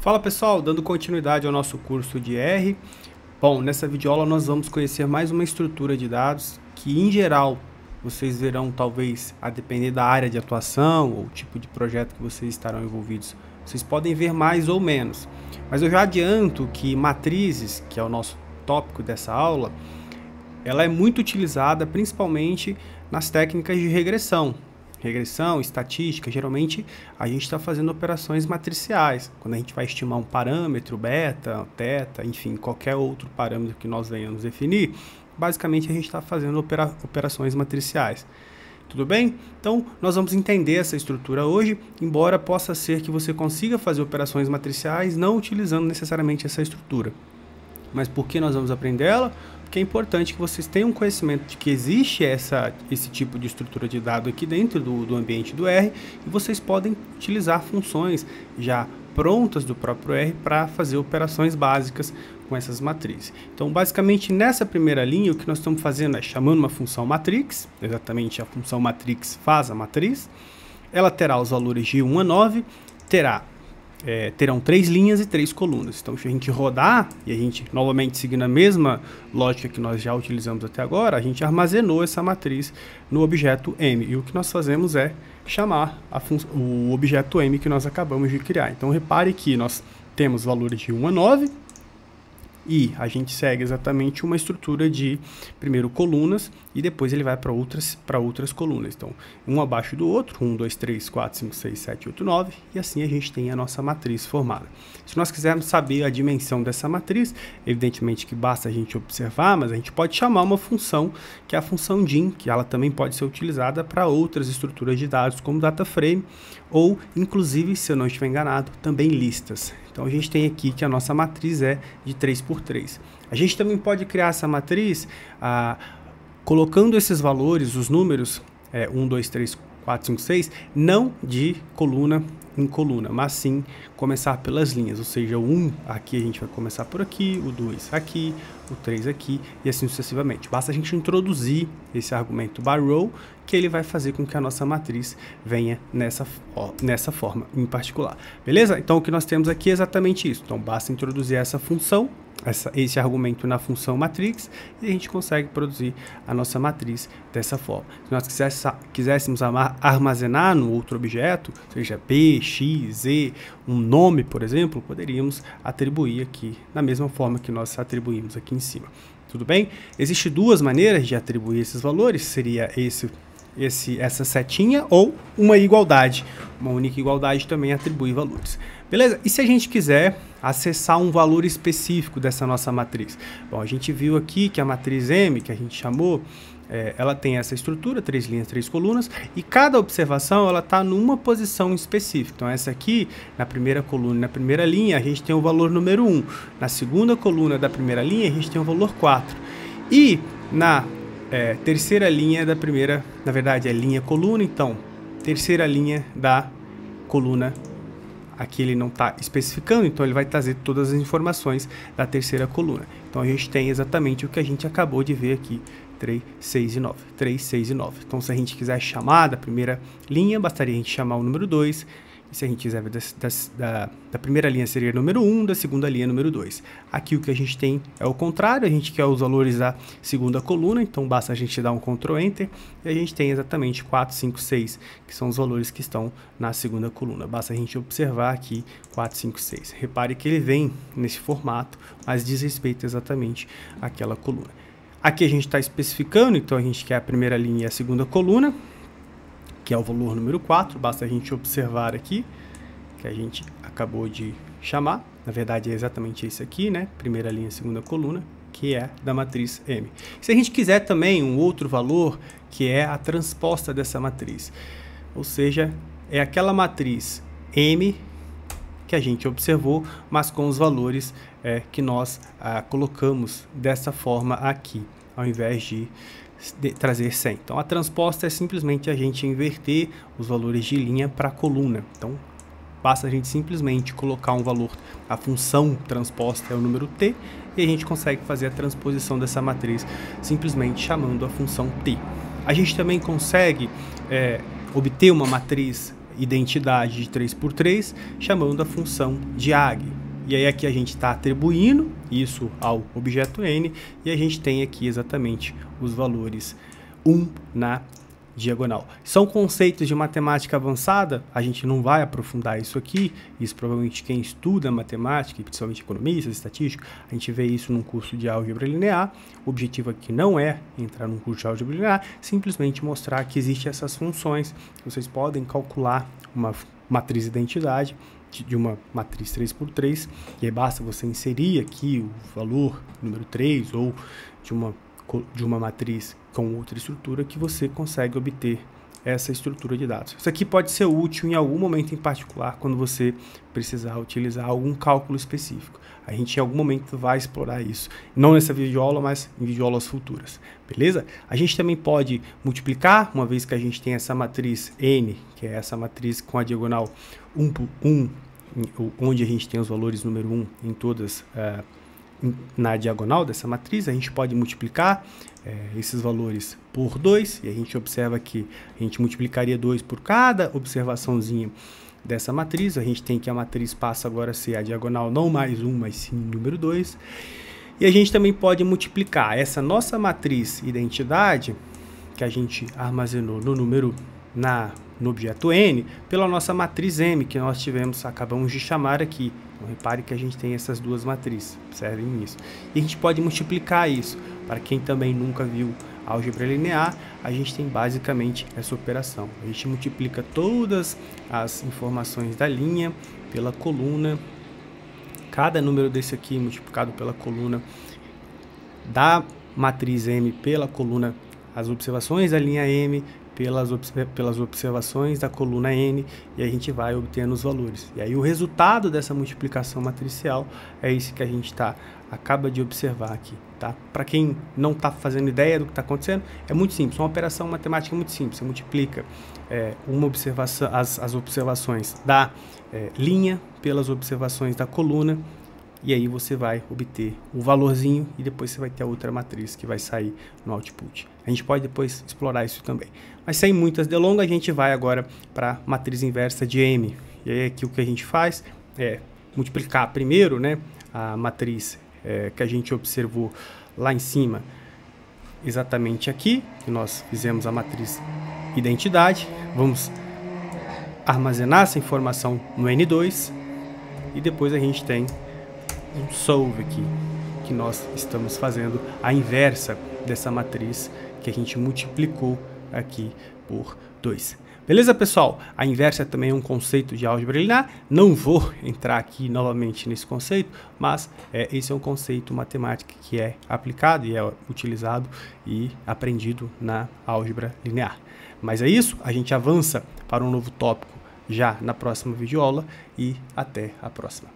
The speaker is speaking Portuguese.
Fala pessoal, dando continuidade ao nosso curso de R. Bom, nessa videoaula nós vamos conhecer mais uma estrutura de dados que em geral vocês verão talvez a depender da área de atuação ou tipo de projeto que vocês estarão envolvidos. Vocês podem ver mais ou menos, mas eu já adianto que matrizes, que é o nosso tópico dessa aula, ela é muito utilizada principalmente nas técnicas de regressão, estatística. Geralmente a gente está fazendo operações matriciais, quando a gente vai estimar um parâmetro, beta, teta, enfim, qualquer outro parâmetro que nós venhamos definir, basicamente a gente está fazendo operações matriciais. Tudo bem? Então nós vamos entender essa estrutura hoje, embora possa ser que você consiga fazer operações matriciais não utilizando necessariamente essa estrutura. Mas por que nós vamos aprender ela? Porque é importante que vocês tenham conhecimento de que existe esse tipo de estrutura de dado aqui dentro do ambiente do R, e vocês podem utilizar funções já prontas do próprio R para fazer operações básicas com essas matrizes. Então, basicamente, nessa primeira linha, o que nós estamos fazendo é chamando uma função matrix, exatamente a função matrix faz a matriz, ela terá os valores de 1 a 9, terão 3 linhas e 3 colunas. Então, se a gente rodar e a gente novamente seguindo a mesma lógica que nós já utilizamos até agora, a gente armazenou essa matriz no objeto M. E o que nós fazemos é chamar o objeto M que nós acabamos de criar. Então, repare que nós temos valores de 1 a 9 e a gente segue exatamente uma estrutura de primeiro colunas e depois ele vai para outras colunas. Então, um abaixo do outro, 1, 2, 3, 4, 5, 6, 7, 8, 9, e assim a gente tem a nossa matriz formada. Se nós quisermos saber a dimensão dessa matriz, evidentemente que basta a gente observar, mas a gente pode chamar uma função, que é a função dim, que ela também pode ser utilizada para outras estruturas de dados, como data frame, ou, inclusive, se eu não estiver enganado, também listas. Então, a gente tem aqui que a nossa matriz é de 3x3. A gente também pode criar essa matriz colocando esses valores, os números 1, 2, 3, 4, 5, 6, não de coluna em coluna, mas sim começar pelas linhas, ou seja, o 1 aqui a gente vai começar por aqui, o 2 aqui, o 3 aqui e assim sucessivamente. Basta a gente introduzir esse argumento barrow que ele vai fazer com que a nossa matriz venha nessa forma em particular. Beleza? Então o que nós temos aqui é exatamente isso. Então basta introduzir essa função, esse argumento na função matrix, e a gente consegue produzir a nossa matriz dessa forma. Se nós quiséssemos armazenar no outro objeto, seja P, X, Z, um nome, por exemplo, poderíamos atribuir aqui da mesma forma que nós atribuímos aqui em cima. Tudo bem? Existem duas maneiras de atribuir esses valores, seria essa setinha ou uma igualdade. Uma única igualdade também atribui valores. Beleza? E se a gente quiser acessar um valor específico dessa nossa matriz? Bom, a gente viu aqui que a matriz M, que a gente chamou, ela tem essa estrutura, 3 linhas, 3 colunas, e cada observação ela está numa posição específica. Então, essa aqui, na primeira coluna, na primeira linha, a gente tem o valor número 1. Na segunda coluna da primeira linha, a gente tem o valor 4. E na terceira linha da primeira, na verdade é linha coluna, então terceira linha da coluna, aqui ele não está especificando, então ele vai trazer todas as informações da terceira coluna. Então a gente tem exatamente o que a gente acabou de ver aqui, 3, 6 e 9, 3, 6 e 9. Então se a gente quiser chamar da primeira linha, bastaria a gente chamar o número 2, e se a gente quiser ver da primeira linha seria número 1, da segunda linha número 2. Aqui o que a gente tem é o contrário, a gente quer os valores da segunda coluna, então basta a gente dar um Ctrl Enter, e a gente tem exatamente 4, 5, 6, que são os valores que estão na segunda coluna. Basta a gente observar aqui 4, 5, 6. Repare que ele vem nesse formato, mas diz respeito exatamente àquela coluna. Aqui a gente está especificando, então a gente quer a primeira linha e a segunda coluna, que é o valor número 4, basta a gente observar aqui, que a gente acabou de chamar, na verdade é exatamente esse aqui, né, primeira linha, segunda coluna, que é da matriz M. Se a gente quiser também um outro valor, que é a transposta dessa matriz, ou seja, é aquela matriz M que a gente observou, mas com os valores que nós colocamos dessa forma aqui, ao invés de trazer 100. Então a transposta é simplesmente a gente inverter os valores de linha para coluna. Então basta a gente simplesmente colocar um valor, a função transposta é o número t, e a gente consegue fazer a transposição dessa matriz simplesmente chamando a função t. A gente também consegue obter uma matriz identidade de 3x3 chamando a função diag. E aí aqui a gente está atribuindo isso ao objeto n e a gente tem aqui exatamente os valores 1 na diagonal. São conceitos de matemática avançada, a gente não vai aprofundar isso aqui, isso provavelmente quem estuda matemática, principalmente economistas, estatística, a gente vê isso num curso de álgebra linear. O objetivo aqui não é entrar num curso de álgebra linear, simplesmente mostrar que existem essas funções, vocês podem calcular uma matriz de identidade de uma matriz 3×3, e aí basta você inserir aqui o valor número 3 ou de uma matriz com outra estrutura que você consegue obter essa estrutura de dados. Isso aqui pode ser útil em algum momento em particular, quando você precisar utilizar algum cálculo específico. A gente em algum momento vai explorar isso, não nessa videoaula, mas em videoaulas futuras, beleza? A gente também pode multiplicar, uma vez que a gente tem essa matriz N, que é essa matriz com a diagonal 1 por 1, onde a gente tem os valores número 1 em todas na diagonal dessa matriz, a gente pode multiplicar esses valores por 2, e a gente observa que a gente multiplicaria 2 por cada observaçãozinha dessa matriz. A gente tem que a matriz passa agora a ser a diagonal não mais 1, mas sim número 2. E a gente também pode multiplicar essa nossa matriz identidade, que a gente armazenou no número no objeto n, pela nossa matriz m, que nós acabamos de chamar aqui. Então, repare que a gente tem essas duas matrizes, observem isso. E a gente pode multiplicar isso. Para quem também nunca viu álgebra linear, a gente tem basicamente essa operação. A gente multiplica todas as informações da linha pela coluna. Cada número desse aqui multiplicado pela coluna da matriz m pela coluna, as observações da linha m pelas observações da coluna n, e a gente vai obtendo os valores. E aí o resultado dessa multiplicação matricial é esse que a gente acaba de observar aqui, tá? Para quem não está fazendo ideia do que está acontecendo, é muito simples, uma operação matemática muito simples. Você multiplica uma observação, as observações da linha pelas observações da coluna, e aí você vai obter o valorzinho e depois você vai ter a outra matriz que vai sair no output. A gente pode depois explorar isso também. Mas sem muitas delongas, a gente vai agora para a matriz inversa de M. E aí aqui o que a gente faz é multiplicar primeiro, né, a matriz que a gente observou lá em cima, exatamente aqui, que nós fizemos a matriz identidade. Vamos armazenar essa informação no N2 e depois a gente tem um solve aqui, que nós estamos fazendo a inversa dessa matriz que a gente multiplicou aqui por 2. Beleza, pessoal? A inversa também é um conceito de álgebra linear. Não vou entrar aqui novamente nesse conceito, mas esse é um conceito matemático que é aplicado e é utilizado e aprendido na álgebra linear. Mas é isso, a gente avança para um novo tópico já na próxima videoaula e até a próxima.